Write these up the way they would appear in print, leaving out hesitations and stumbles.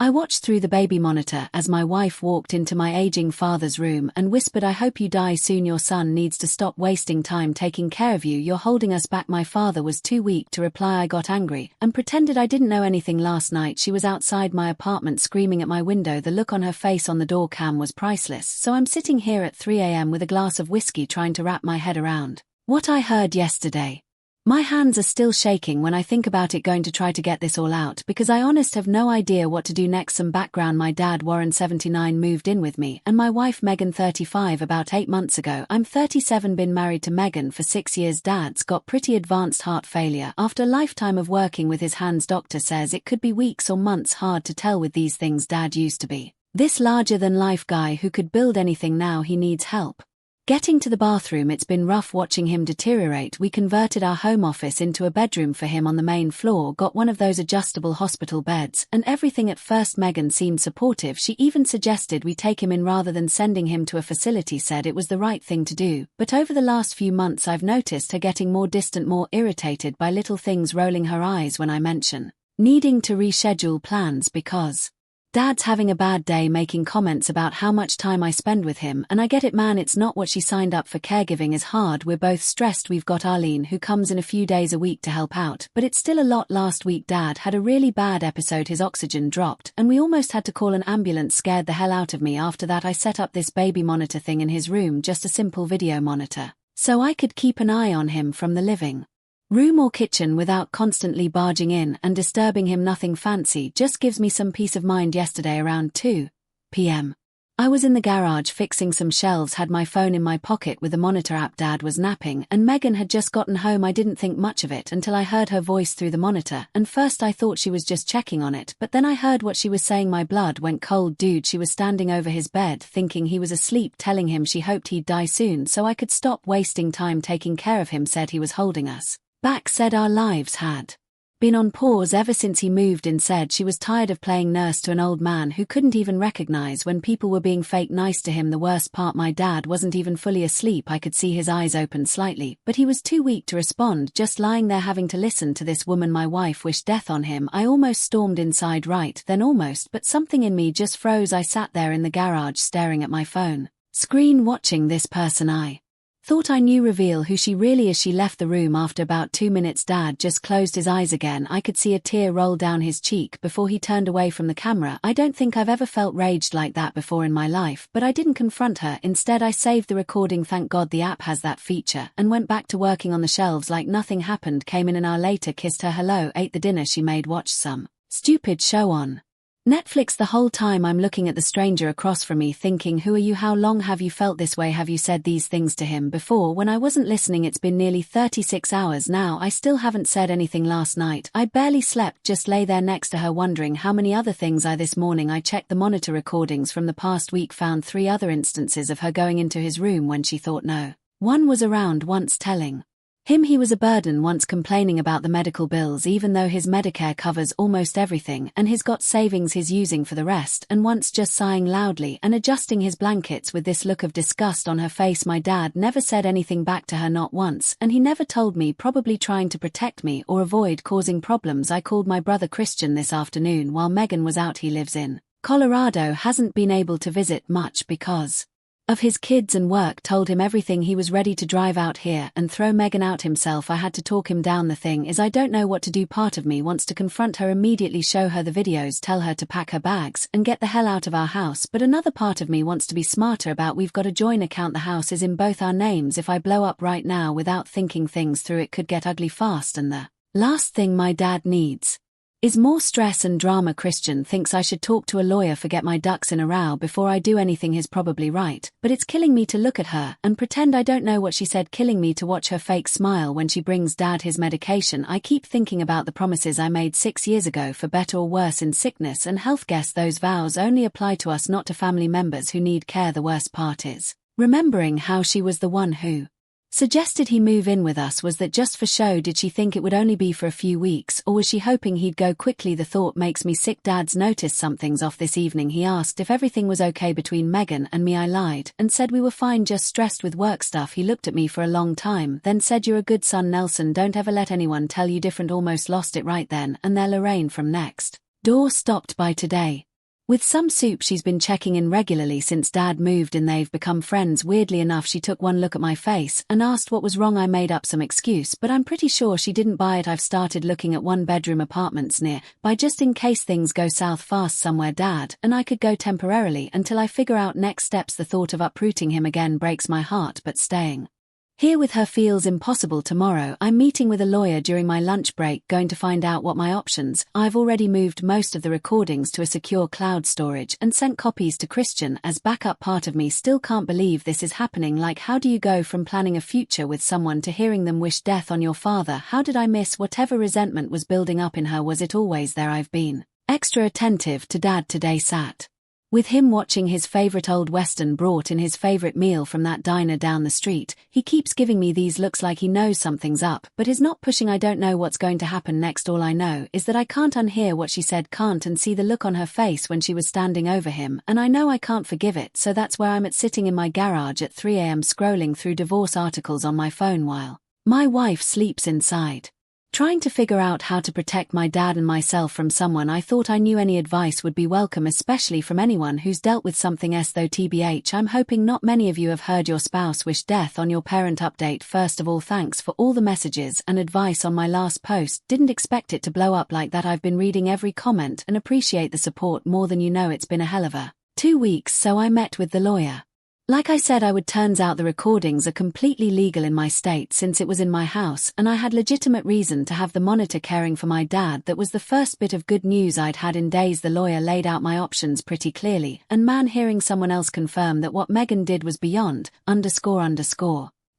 I watched through the baby monitor as my wife walked into my aging father's room and whispered, "I hope you die soon. Your son needs to stop wasting time taking care of you. You're holding us back." My father was too weak to reply. I got angry and pretended I didn't know anything. Last night she was outside my apartment screaming at my window. The look on her face on the door cam was priceless. So I'm sitting here at 3 a.m. with a glass of whiskey trying to wrap my head around what I heard yesterday. My hands are still shaking when I think about it, going to try to get this all out because I honest have no idea what to do next. Some background: my dad Warren 79 moved in with me and my wife Megan 35 about 8 months ago. I'm 37, been married to Megan for 6 years. Dad's got pretty advanced heart failure. After a lifetime of working with his hands, doctor says it could be weeks or months. Hard to tell with these things. Dad used to be this larger-than-life guy who could build anything. Now he needs help getting to the bathroom. It's been rough watching him deteriorate. We converted our home office into a bedroom for him on the main floor, got one of those adjustable hospital beds, and everything. At first Megan seemed supportive. She even suggested we take him in rather than sending him to a facility, said it was the right thing to do. But over the last few months I've noticed her getting more distant, more irritated by little things, rolling her eyes when I mention needing to reschedule plans because Dad's having a bad day, making comments about how much time I spend with him. And I get it, man, it's not what she signed up for. Caregiving is hard. We're both stressed. We've got Arlene who comes in a few days a week to help out, but it's still a lot. Last week Dad had a really bad episode. His oxygen dropped and we almost had to call an ambulance. Scared the hell out of me. After that I set up this baby monitor thing in his room, just a simple video monitor, so I could keep an eye on him from the living room or kitchen without constantly barging in and disturbing him. Nothing fancy, just gives me some peace of mind. Yesterday around 2 p.m. I was in the garage fixing some shelves, had my phone in my pocket with the monitor app. Dad was napping and Megan had just gotten home. I didn't think much of it until I heard her voice through the monitor, and first I thought she was just checking on it, but then I heard what she was saying. My blood went cold. Dude, she was standing over his bed thinking he was asleep, telling him she hoped he'd die soon so I could stop wasting time taking care of him. Said he was holding us back, said our lives had been on pause ever since he moved in. Said she was tired of playing nurse to an old man who couldn't even recognize when people were being fake nice to him. The worst part, my dad wasn't even fully asleep. I could see his eyes open slightly, but he was too weak to respond, just lying there having to listen to this woman. My wife wished death on him. I almost stormed inside right then, almost, but something in me just froze. I sat there in the garage staring at my phone screen watching this person I thought I knew reveal who she really is. She left the room after about 2 minutes. Dad just closed his eyes again. I could see a tear roll down his cheek before he turned away from the camera. I don't think I've ever felt raged like that before in my life, but I didn't confront her. Instead I saved the recording. Thank God the app has that feature, and went back to working on the shelves like nothing happened. Came in an hour later, kissed her hello, ate the dinner she made, watched some stupid show on Netflix. The whole time I'm looking at the stranger across from me thinking, who are you? How long have you felt this way? Have you said these things to him before when I wasn't listening? It's been nearly 36 hours now. I still haven't said anything. Last night I barely slept, just lay there next to her wondering how many other things. This morning I checked the monitor recordings from the past week, found 3 other instances of her going into his room when she thought no one was around, once telling him he was a burden, once complaining about the medical bills even though his Medicare covers almost everything and he's got savings he's using for the rest, and once just sighing loudly and adjusting his blankets with this look of disgust on her face. My dad never said anything back to her, not once, and he never told me, probably trying to protect me or avoid causing problems. I called my brother Christian this afternoon while Megan was out. He lives in Colorado, hasn't been able to visit much because of his kids and work. Told him everything. He was ready to drive out here and throw Megan out himself. I had to talk him down. The thing is, I don't know what to do. Part of me wants to confront her immediately, show her the videos, tell her to pack her bags and get the hell out of our house, but another part of me wants to be smarter about we've got a joint account. The house is in both our names. If I blow up right now without thinking things through, it could get ugly fast, and the last thing my dad needs is more stress and drama. Christian thinks I should talk to a lawyer, forget my ducks in a row before I do anything. He's probably right, but it's killing me to look at her and pretend I don't know what she said, killing me to watch her fake smile when she brings Dad his medication. I keep thinking about the promises I made 6 years ago, for better or worse in sickness and health. Guess those vows only apply to us, not to family members who need care. The worst part is remembering how she was the one who suggested he move in with us. Was that just for show? Did she think it would only be for a few weeks, or was she hoping he'd go quickly? The thought makes me sick. Dad's noticed something's off this evening. He asked if everything was okay between Megan and me. I lied and said we were fine, just stressed with work stuff. He looked at me for a long time, then said, "You're a good son, Nelson. Don't ever let anyone tell you different." Almost lost it right then and there. Lorraine from next door stopped by today. With some soup she's been checking in regularly since Dad moved and they've become friends. Weirdly enough, she took one look at my face and asked what was wrong. I made up some excuse, but I'm pretty sure she didn't buy it. I've started looking at one-bedroom apartments nearby just in case things go south fast somewhere, Dad, and I could go temporarily until I figure out next steps. The thought of uprooting him again breaks my heart, but staying here with her feels impossible. Tomorrow I'm meeting with a lawyer during my lunch break, going to find out what my options. I've already moved most of the recordings to a secure cloud storage and sent copies to Christian as backup. Part of me still can't believe this is happening. Like, how do you go from planning a future with someone to hearing them wish death on your father? How did I miss whatever resentment was building up in her? Was it always there? I've been extra attentive to Dad today, sat with him watching his favorite old western, brought in his favorite meal from that diner down the street. He keeps giving me these looks like he knows something's up, but is not pushing. I don't know what's going to happen next. All I know is that I can't unhear what she said, can't unsee the look on her face when she was standing over him, and I know I can't forgive it. So that's where I'm at, sitting in my garage at 3 a.m. scrolling through divorce articles on my phone while my wife sleeps inside, trying to figure out how to protect my dad and myself from someone I thought I knew. Any advice would be welcome, especially from anyone who's dealt with something. Though TBH, I'm hoping not many of you have heard your spouse wish death on your parent. Update: first of all, thanks for all the messages and advice on my last post. Didn't expect it to blow up like that. I've been reading every comment and appreciate the support more than you know. It's been a hell of a 2 weeks, so I met with the lawyer. Like I said I would. Turns out the recordings are completely legal in my state since it was in my house and I had legitimate reason to have the monitor caring for my dad. That was the first bit of good news I'd had in days. The lawyer laid out my options pretty clearly, and man, hearing someone else confirm that what Megan did was beyond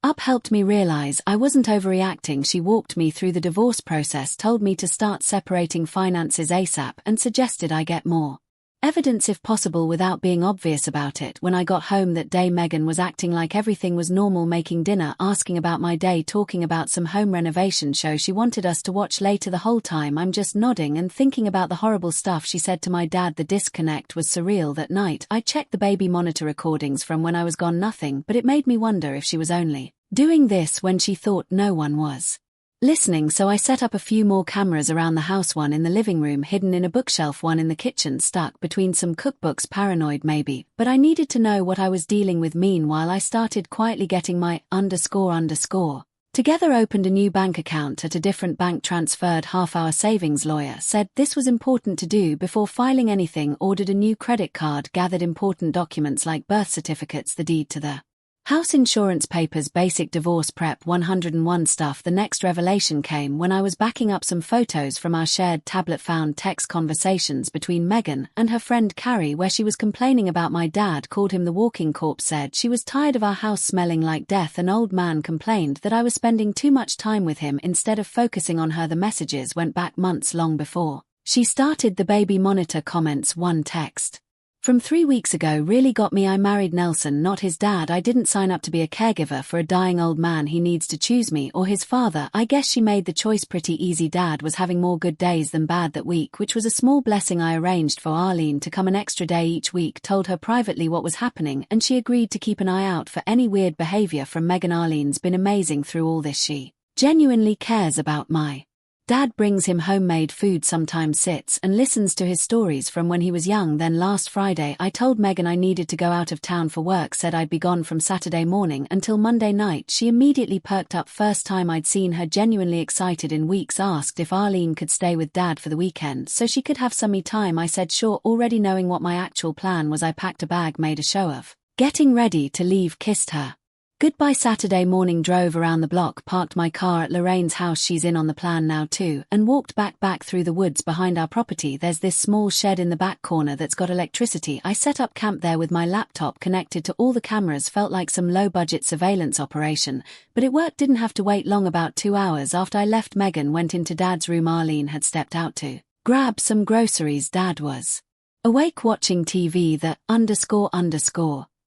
up helped me realize I wasn't overreacting. She walked me through the divorce process, told me to start separating finances ASAP, and suggested I get more evidence if possible without being obvious about it. When I got home that day, Megan was acting like everything was normal, making dinner, asking about my day, talking about some home renovation show she wanted us to watch later. The whole time I'm just nodding and thinking about the horrible stuff she said to my dad. The disconnect was surreal. That night I checked the baby monitor recordings from when I was gone, nothing, but it made me wonder if she was only doing this when she thought no one was listening. So I set up a few more cameras around the house, one in the living room hidden in a bookshelf, one in the kitchen stuck between some cookbooks. Paranoid maybe, but I needed to know what I was dealing with. Meanwhile I started quietly getting my together, opened a new bank account at a different bank, transferred half our savings. Lawyer said this was important to do before filing anything, ordered a new credit card, gathered important documents like birth certificates, the deed to the house, insurance papers, basic divorce prep 101 stuff. The next revelation came when I was backing up some photos from our shared tablet, found text conversations between Megan and her friend Carrie where she was complaining about my dad, called him the walking corpse, said she was tired of our house smelling like death. An old man complained that I was spending too much time with him instead of focusing on her. The messages went back months long before she started the baby monitor comments. One text from 3 weeks ago really got me. I married Nelson, not his dad. I didn't sign up to be a caregiver for a dying old man. He needs to choose me or his father. I guess she made the choice pretty easy. Dad was having more good days than bad that week, which was a small blessing. I arranged for Arlene to come an extra day each week, told her privately what was happening, and she agreed to keep an eye out for any weird behavior from Megan. Arlene's been amazing through all this. She genuinely cares about my dad, brings him homemade food, sometimes sits and listens to his stories from when he was young. Then last Friday I told Megan I needed to go out of town for work, said I'd be gone from Saturday morning until Monday night. She immediately perked up, first time I'd seen her genuinely excited in weeks. Asked if Arlene could stay with Dad for the weekend so she could have some me time. I said sure, already knowing what my actual plan was. I packed a bag, made a show of getting ready to leave, kissed her goodbye Saturday morning, drove around the block, parked my car at Lorraine's house, she's in on the plan now too, and walked back through the woods behind our property. There's this small shed in the back corner that's got electricity. I set up camp there with my laptop connected to all the cameras. Felt like some low-budget surveillance operation, but it worked. Didn't have to wait long. About 2 hours after I left, Megan went into Dad's room. Arlene had stepped out to grab some groceries. Dad was awake watching TV. The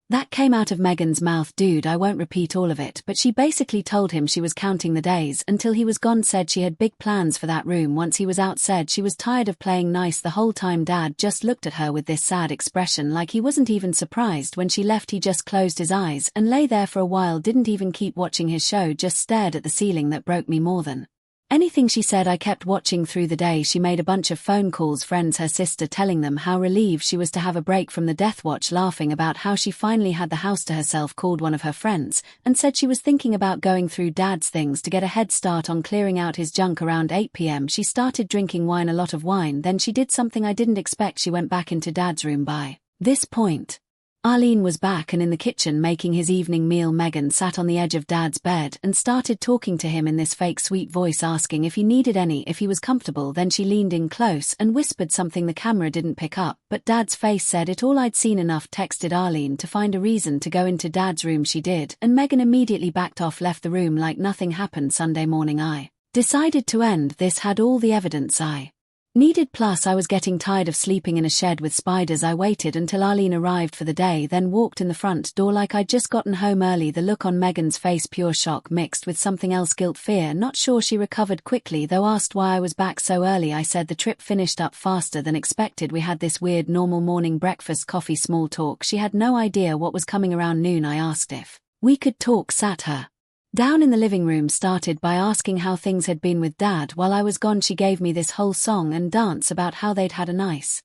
that came out of Megan's mouth. Dude, I won't repeat all of it, but she basically told him she was counting the days until he was gone. Said she had big plans for that room once he was out. Said she was tired of playing nice the whole time. Dad just looked at her with this sad expression, like he wasn't even surprised when she left. He just closed his eyes and lay there for a while, didn't even keep watching his show, just stared at the ceiling. That broke me more than Anything she said I kept watching through the day. She made a bunch of phone calls, friends, her sister, telling them how relieved she was to have a break from the death watch, laughing about how she finally had the house to herself, called one of her friends, and said she was thinking about going through Dad's things to get a head start on clearing out his junk. Around 8 p.m. she started drinking wine, a lot of wine. Then she did something I didn't expect. She went back into Dad's room. By this point, Arlene was back and in the kitchen making his evening meal. Megan sat on the edge of Dad's bed and started talking to him in this fake sweet voice, asking if he needed any, if he was comfortable. Then she leaned in close and whispered something the camera didn't pick up, but Dad's face said it all. I'd seen enough. Texted Arlene to find a reason to go into Dad's room. She did, and Megan immediately backed off, left the room like nothing happened. Sunday morning I decided to end this, had all the evidence I needed, plus I was getting tired of sleeping in a shed with spiders. I waited until Arlene arrived for the day, then walked in the front door like I'd just gotten home early. The look on Megan's face, pure shock mixed with something else, guilt, fear. Not sure she recovered quickly though. Asked why I was back so early, I said the trip finished up faster than expected. We had this weird normal morning breakfast, coffee, small talk. She had no idea what was coming. Around noon I asked if we could talk, sat her down in the living room, started by asking how things had been with Dad while I was gone. She gave me this whole song and dance about how they'd had a nice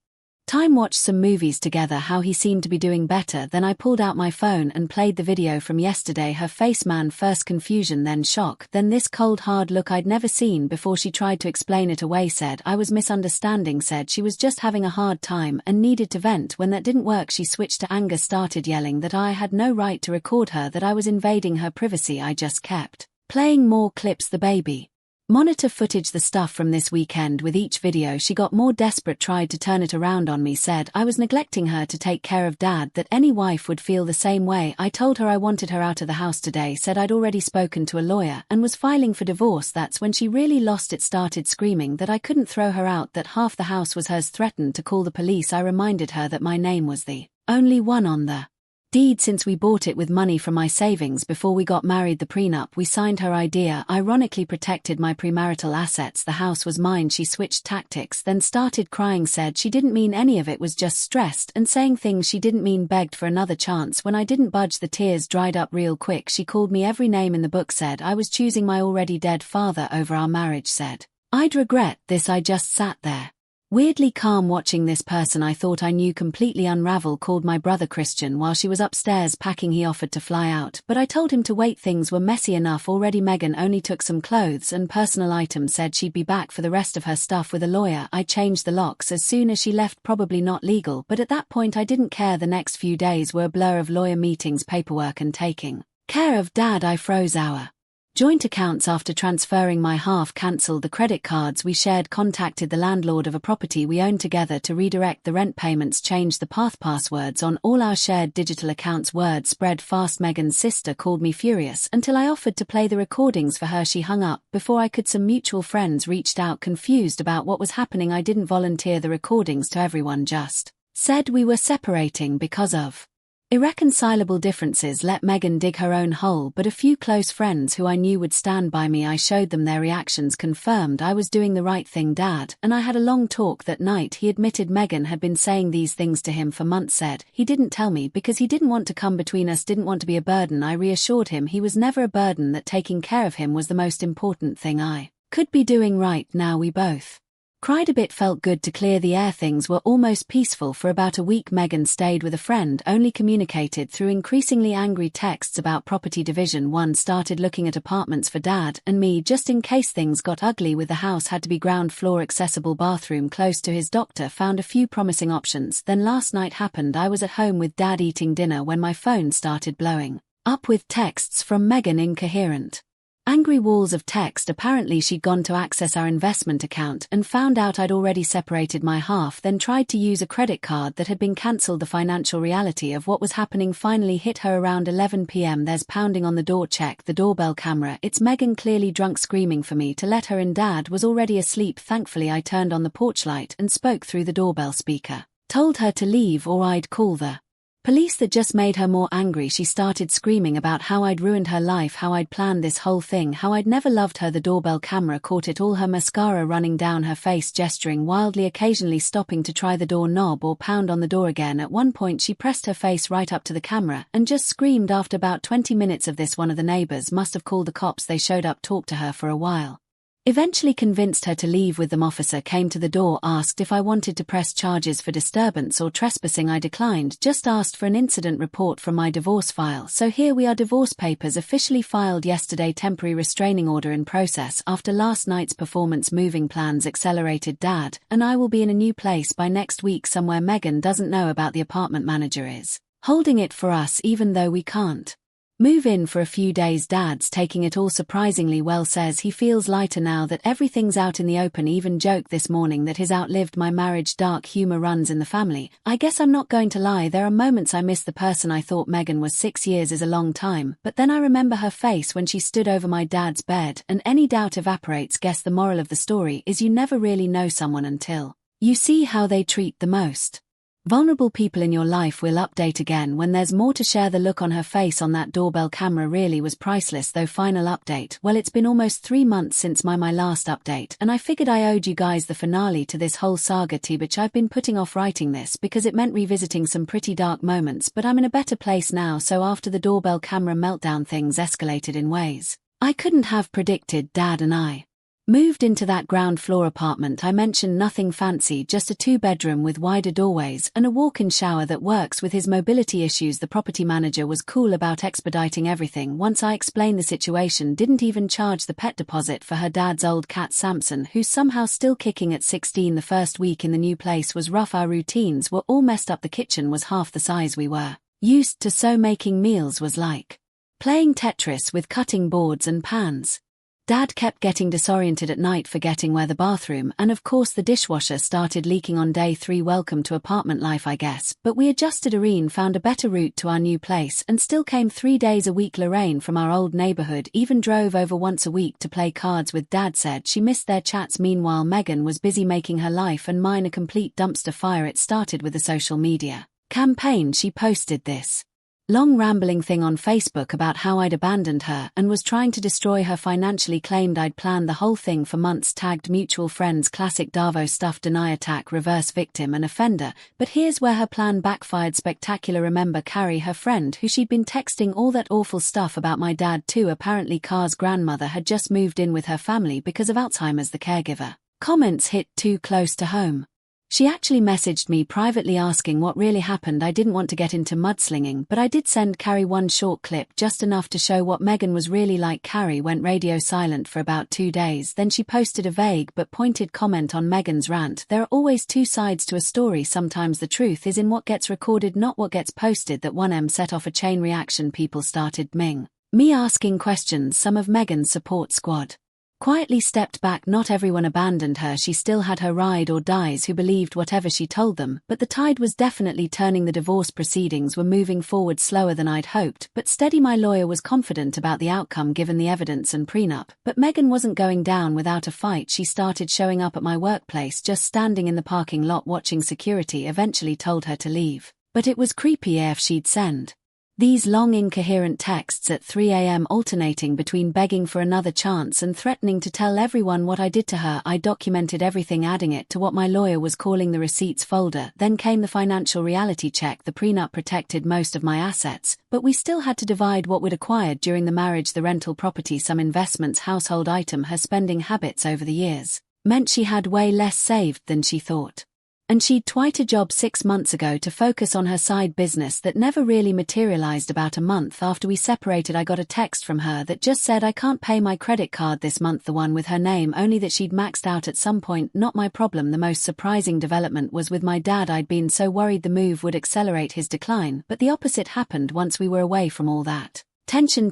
time, watched some movies together, how he seemed to be doing better. Then I pulled out my phone and played the video from yesterday. Her face, man, first confusion, then shock, then this cold hard look I'd never seen before. She tried to explain it away, said I was misunderstanding, said she was just having a hard time and needed to vent. When that didn't work she switched to anger, started yelling that I had no right to record her, that I was invading her privacy. I just kept playing more clips, the baby monitor footage, the stuff from this weekend. With each video she got more desperate, tried to turn it around on me, said I was neglecting her to take care of Dad, that any wife would feel the same way. I told her I wanted her out of the house today, said I'd already spoken to a lawyer and was filing for divorce. That's when she really lost it, started screaming that I couldn't throw her out, that half the house was hers, threatened to call the police. I reminded her that my name was the only one on the deed since we bought it with money from my savings before we got married. The prenup we signed, her idea, ironically protected my premarital assets. The house was mine. She switched tactics, then started crying, said she didn't mean any of it, was just stressed, and saying things she didn't mean, begged for another chance. When I didn't budge the tears dried up real quick. She called me every name in the book, said I was choosing my already dead father over our marriage, said I'd regret this. I just sat there weirdly calm watching this person I thought I knew completely unravel. Called my brother Christian while she was upstairs packing. He offered to fly out, but I told him to wait, things were messy enough already. Megan only took some clothes and personal items, said she'd be back for the rest of her stuff with a lawyer. I changed the locks as soon as she left, probably not legal, but at that point I didn't care. The next few days were a blur of lawyer meetings, paperwork and taking care of Dad. I froze our joint accounts after transferring my half, cancelled the credit cards we shared, contacted the landlord of a property we owned together to redirect the rent payments, changed the passwords on all our shared digital accounts. Word spread fast. Megan's sister called me furious until I offered to play the recordings for her. She hung up before I could. Some mutual friends reached out confused about what was happening. I didn't volunteer the recordings to everyone, just said we were separating because of irreconcilable differences. Let Megan dig her own hole, but a few close friends who I knew would stand by me, I showed them. Their reactions confirmed I was doing the right thing. Dad and I had a long talk that night. He admitted Megan had been saying these things to him for months, said he didn't tell me because he didn't want to come between us, didn't want to be a burden. I reassured him he was never a burden, that taking care of him was the most important thing I could be doing right now. We both cried a bit, felt good to clear the air. Things were almost peaceful for about a week. Megan stayed with a friend, only communicated through increasingly angry texts about property division. One started looking at apartments for Dad and me just in case things got ugly with the house. Had to be ground floor, accessible bathroom close to his doctor. Found a few promising options. Then last night happened. I was at home with Dad eating dinner when my phone started blowing up with texts from Megan, incoherent, angry walls of text. Apparently she'd gone to access our investment account and found out I'd already separated my half, then tried to use a credit card that had been cancelled. The financial reality of what was happening finally hit her around 11 p.m. There's pounding on the door. Check the doorbell camera. It's Megan, clearly drunk, screaming for me to let her in. Dad was already asleep. Thankfully I turned on the porch light and spoke through the doorbell speaker. Told her to leave or I'd call the police. That just made her more angry. She started screaming about how I'd ruined her life, how I'd planned this whole thing, how I'd never loved her. The doorbell camera caught it all, her mascara running down her face, gesturing wildly, occasionally stopping to try the door knob or pound on the door again. At one point she pressed her face right up to the camera and just screamed. After about 20 minutes of this, one of the neighbors must have called the cops. They showed up, talked to her for a while. Eventually convinced her to leave with them. Officer came to the door, asked if I wanted to press charges for disturbance or trespassing. I declined, just asked for an incident report from my divorce file. So here we are, divorce papers officially filed yesterday, temporary restraining order in process after last night's performance. Moving plans accelerated. Dad and I will be in a new place by next week somewhere Megan doesn't know about. The apartment manager is holding it for us even though we can't move in for a few days. Dad's taking it all surprisingly well, says he feels lighter now that everything's out in the open. Even joked this morning that his outlived my marriage. Dark humor runs in the family. I guess I'm not going to lie, there are moments I miss the person I thought Megan was. 6 years is a long time, but then I remember her face when she stood over my dad's bed and any doubt evaporates. Guess the moral of the story is you never really know someone until you see how they treat the most vulnerable people in your life. Will update again when there's more to share. The look on her face on that doorbell camera really was priceless. Though final update, well, it's been almost 3 months since my last update, and I figured I owed you guys the finale to this whole saga. But I've been putting off writing this because it meant revisiting some pretty dark moments, but I'm in a better place now. So after the doorbell camera meltdown, things escalated in ways I couldn't have predicted. Dad and I moved into that ground floor apartment I mentioned. Nothing fancy, just a 2-bedroom with wider doorways and a walk-in shower that works with his mobility issues. The property manager was cool about expediting everything once I explained the situation. Didn't even charge the pet deposit for her dad's old cat Samson, who's somehow still kicking at 16. The first week in the new place was rough. Our routines were all messed up. The kitchen was half the size we were used to, so making meals was like playing Tetris with cutting boards and pans. Dad kept getting disoriented at night, forgetting where the bathroom and of course the dishwasher started leaking on day 3. Welcome to apartment life, I guess, but we adjusted. Irene found a better route to our new place and still came 3 days a week. Lorraine from our old neighborhood even drove over once a week to play cards with Dad, said she missed their chats. Meanwhile, Megan was busy making her life and mine a complete dumpster fire. It started with a social media campaign. She posted this long rambling thing on Facebook about how I'd abandoned her and was trying to destroy her financially. Claimed I'd planned the whole thing for months. Tagged mutual friends. Classic Davo stuff. Deny attack, reverse victim and offender. But here's where her plan backfired. Spectacular. Remember Carrie, her friend who she'd been texting all that awful stuff about my dad too? Apparently Car's grandmother had just moved in with her family because of Alzheimer's. The caregiver comments hit too close to home. She actually messaged me privately asking what really happened. I didn't want to get into mudslinging, but I did send Carrie one short clip, just enough to show what Megan was really like. Carrie went radio silent for about 2 days, then she posted a vague but pointed comment on Megan's rant. There are always 2 sides to a story. Sometimes the truth is in what gets recorded, not what gets posted. That 1M set off a chain reaction. People started me asking questions. Some of Megan's support squad quietly stepped back. Not everyone abandoned her. She still had her ride or dies who believed whatever she told them, but the tide was definitely turning. The divorce proceedings were moving forward slower than I'd hoped, but steady. My lawyer was confident about the outcome given the evidence and prenup, but Megan wasn't going down without a fight. She started showing up at my workplace, just standing in the parking lot watching security. Eventually told her to leave, but it was creepy AF. She'd send these long incoherent texts at 3 a.m. alternating between begging for another chance and threatening to tell everyone what I did to her. I documented everything, adding it to what my lawyer was calling the receipts folder. Then came the financial reality check. The prenup protected most of my assets, but we still had to divide what we'd acquired during the marriage. The rental property, some investments, household item. Her spending habits over the years meant she had way less saved than she thought. And she'd quit a job 6 months ago to focus on her side business that never really materialized. About a month after we separated, I got a text from her that just said I can't pay my credit card this month, the one with her name, only that she'd maxed out at some point. Not my problem. The most surprising development was with my dad. I'd been so worried the move would accelerate his decline, but the opposite happened once we were away from all that tension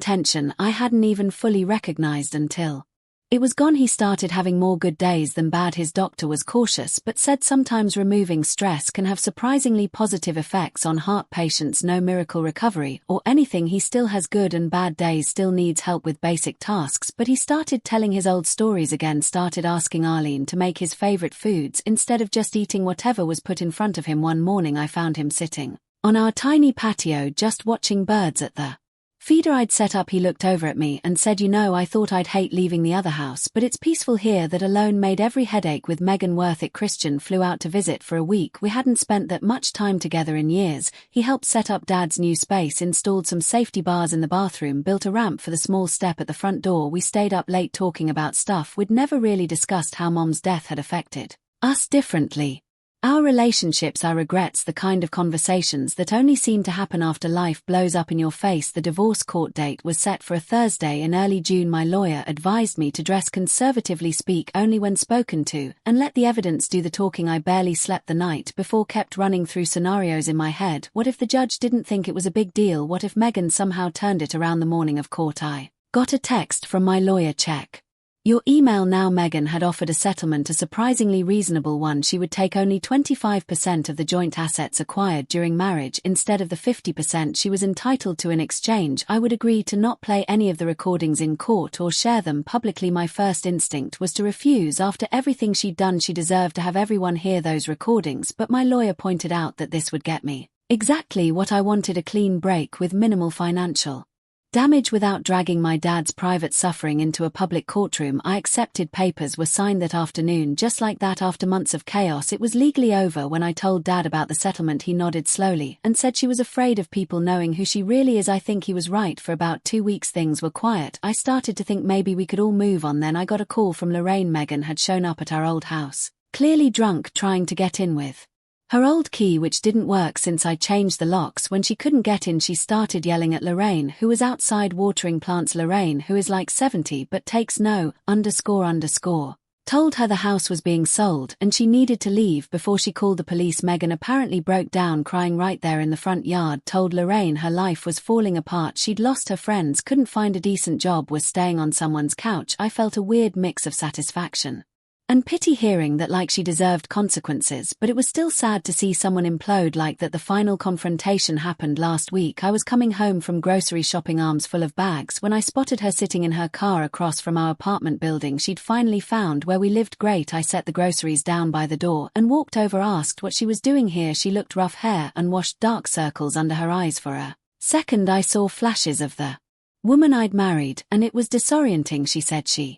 I hadn't even fully recognized until it was gone. He started having more good days than bad. His doctor was cautious but said sometimes removing stress can have surprisingly positive effects on heart patients. No miracle recovery or anything. He still has good and bad days, still needs help with basic tasks, but he started telling his old stories again, started asking Arlene to make his favorite foods instead of just eating whatever was put in front of him. One morning I found him sitting on our tiny patio just watching birds at the Feeder I'd set up. He looked over at me and said, I thought I'd hate leaving the other house, but it's peaceful here. That alone made every headache with Megan worth it. Christian flew out to visit for a week. We hadn't spent that much time together in years. He helped set up Dad's new space, installed some safety bars in the bathroom, built a ramp for the small step at the front door. We stayed up late talking about stuff we'd never really discussed, how Mom's death had affected us differently. Our relationships, our regrets, the kind of conversations that only seem to happen after life blows up in your face. The divorce court date was set for a Thursday in early June. My lawyer advised me to dress conservatively, speak only when spoken to, and let the evidence do the talking. I barely slept the night before, kept running through scenarios in my head. What if the judge didn't think it was a big deal? What if Megan somehow turned it around? The morning of court, I got a text from my lawyer. Check your email now. Megan had offered a settlement, a surprisingly reasonable one. She would take only 25% of the joint assets acquired during marriage instead of the 50% she was entitled to in exchange. I would agree to not play any of the recordings in court or share them publicly. My first instinct was to refuse. After everything she'd done, she deserved to have everyone hear those recordings, but my lawyer pointed out that this would get me exactly what I wanted: a clean break with minimal financial damage without dragging my dad's private suffering into a public courtroom. I accepted. Papers were signed that afternoon. Just like that, after months of chaos, it was legally over. When I told Dad about the settlement, he nodded slowly and said she was afraid of people knowing who she really is. I think he was right. For about 2 weeks things were quiet. I started to think maybe we could all move on. Then I got a call from Lorraine. Megan had shown up at our old house, clearly drunk, trying to get in with her old key, which didn't work since I changed the locks. When she couldn't get in, she started yelling at Lorraine, who was outside watering plants. Lorraine, who is like 70 but takes no, told her the house was being sold and she needed to leave before she called the police. Megan apparently broke down crying right there in the front yard, told Lorraine her life was falling apart. She'd lost her friends, couldn't find a decent job, was staying on someone's couch. I felt a weird mix of satisfaction and pity hearing that, like she deserved consequences, but it was still sad to see someone implode like that. The final confrontation happened last week. I was coming home from grocery shopping, arms full of bags, when I spotted her sitting in her car across from our apartment building she'd finally found where we lived. Great. I set the groceries down by the door and walked over, asked what she was doing here. She looked rough, hair unwashed, dark circles under her eyes. For a second I saw flashes of the woman I'd married, and it was disorienting. She said she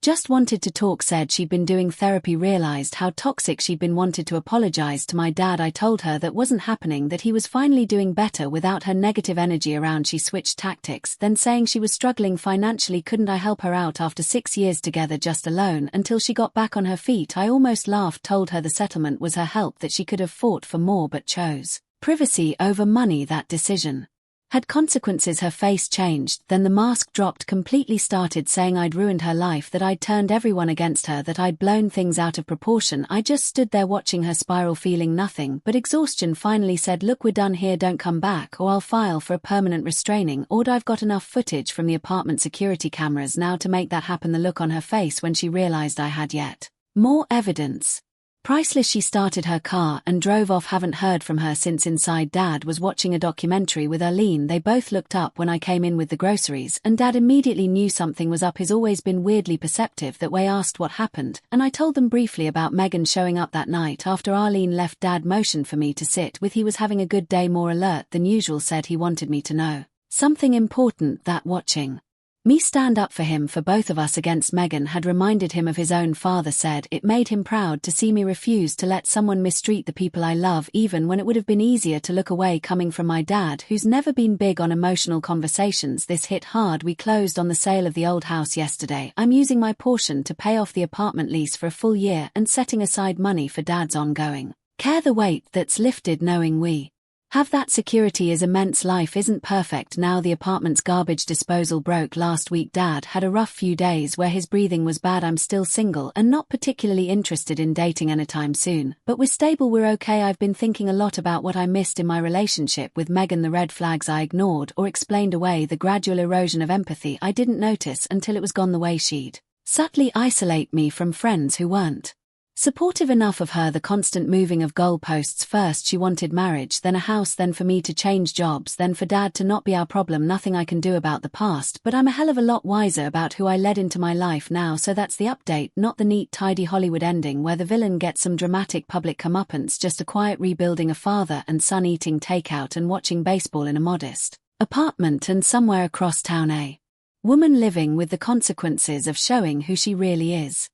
just wanted to talk, said she'd been doing therapy, realized how toxic she'd been, wanted to apologize to my dad. I told her that wasn't happening, that he was finally doing better without her negative energy around. She switched tactics, then saying she was struggling financially. Couldn't I help her out after 6 years together, just alone, until she got back on her feet? I almost laughed, told her the settlement was her help, that she could have fought for more but chose privacy over money. That decision had consequences. Her face changed, then the mask dropped completely. Started saying I'd ruined her life, that I'd turned everyone against her, that I'd blown things out of proportion. I just stood there watching her spiral, feeling nothing but exhaustion. Finally said, look, we're done here, don't come back or I'll file for a permanent restraining order. I've got enough footage from the apartment security cameras now to make that happen. The look on her face when she realized I had yet more evidence. Priceless. She started her car and drove off. Haven't heard from her since. Inside, Dad was watching a documentary with Arlene. They both looked up when I came in with the groceries, and Dad immediately knew something was up. He's always been weirdly perceptive that way. Asked what happened, and I told them briefly about Megan showing up that night after Arlene left. Dad motioned for me to sit with. He was having a good day, more alert than usual, said he wanted me to know something important, that watching me stand up for him, for both of us against Megan, had reminded him of his own father. Said it made him proud to see me refuse to let someone mistreat the people I love, even when it would have been easier to look away, coming from my dad, who's never been big on emotional conversations. This hit hard. We closed on the sale of the old house yesterday. I'm using my portion to pay off the apartment lease for a full year and setting aside money for Dad's ongoing care. The weight that's lifted knowing we have that security is immense. Life isn't perfect now. The apartment's garbage disposal broke last week. Dad had a rough few days where his breathing was bad. I'm still single and not particularly interested in dating anytime soon, but we're stable, we're okay. I've been thinking a lot about what I missed in my relationship with Megan, the red flags I ignored or explained away, the gradual erosion of empathy I didn't notice until it was gone, the way she'd subtly isolate me from friends who weren't supportive enough of her, the constant moving of goalposts. First she wanted marriage, then a house, then for me to change jobs, then for Dad to not be our problem. Nothing I can do about the past, but I'm a hell of a lot wiser about who I let into my life now. So that's the update, not the neat tidy Hollywood ending where the villain gets some dramatic public comeuppance, just a quiet rebuilding, a father and son eating takeout and watching baseball in a modest Apartment and somewhere across town. A woman living with the consequences of showing who she really is.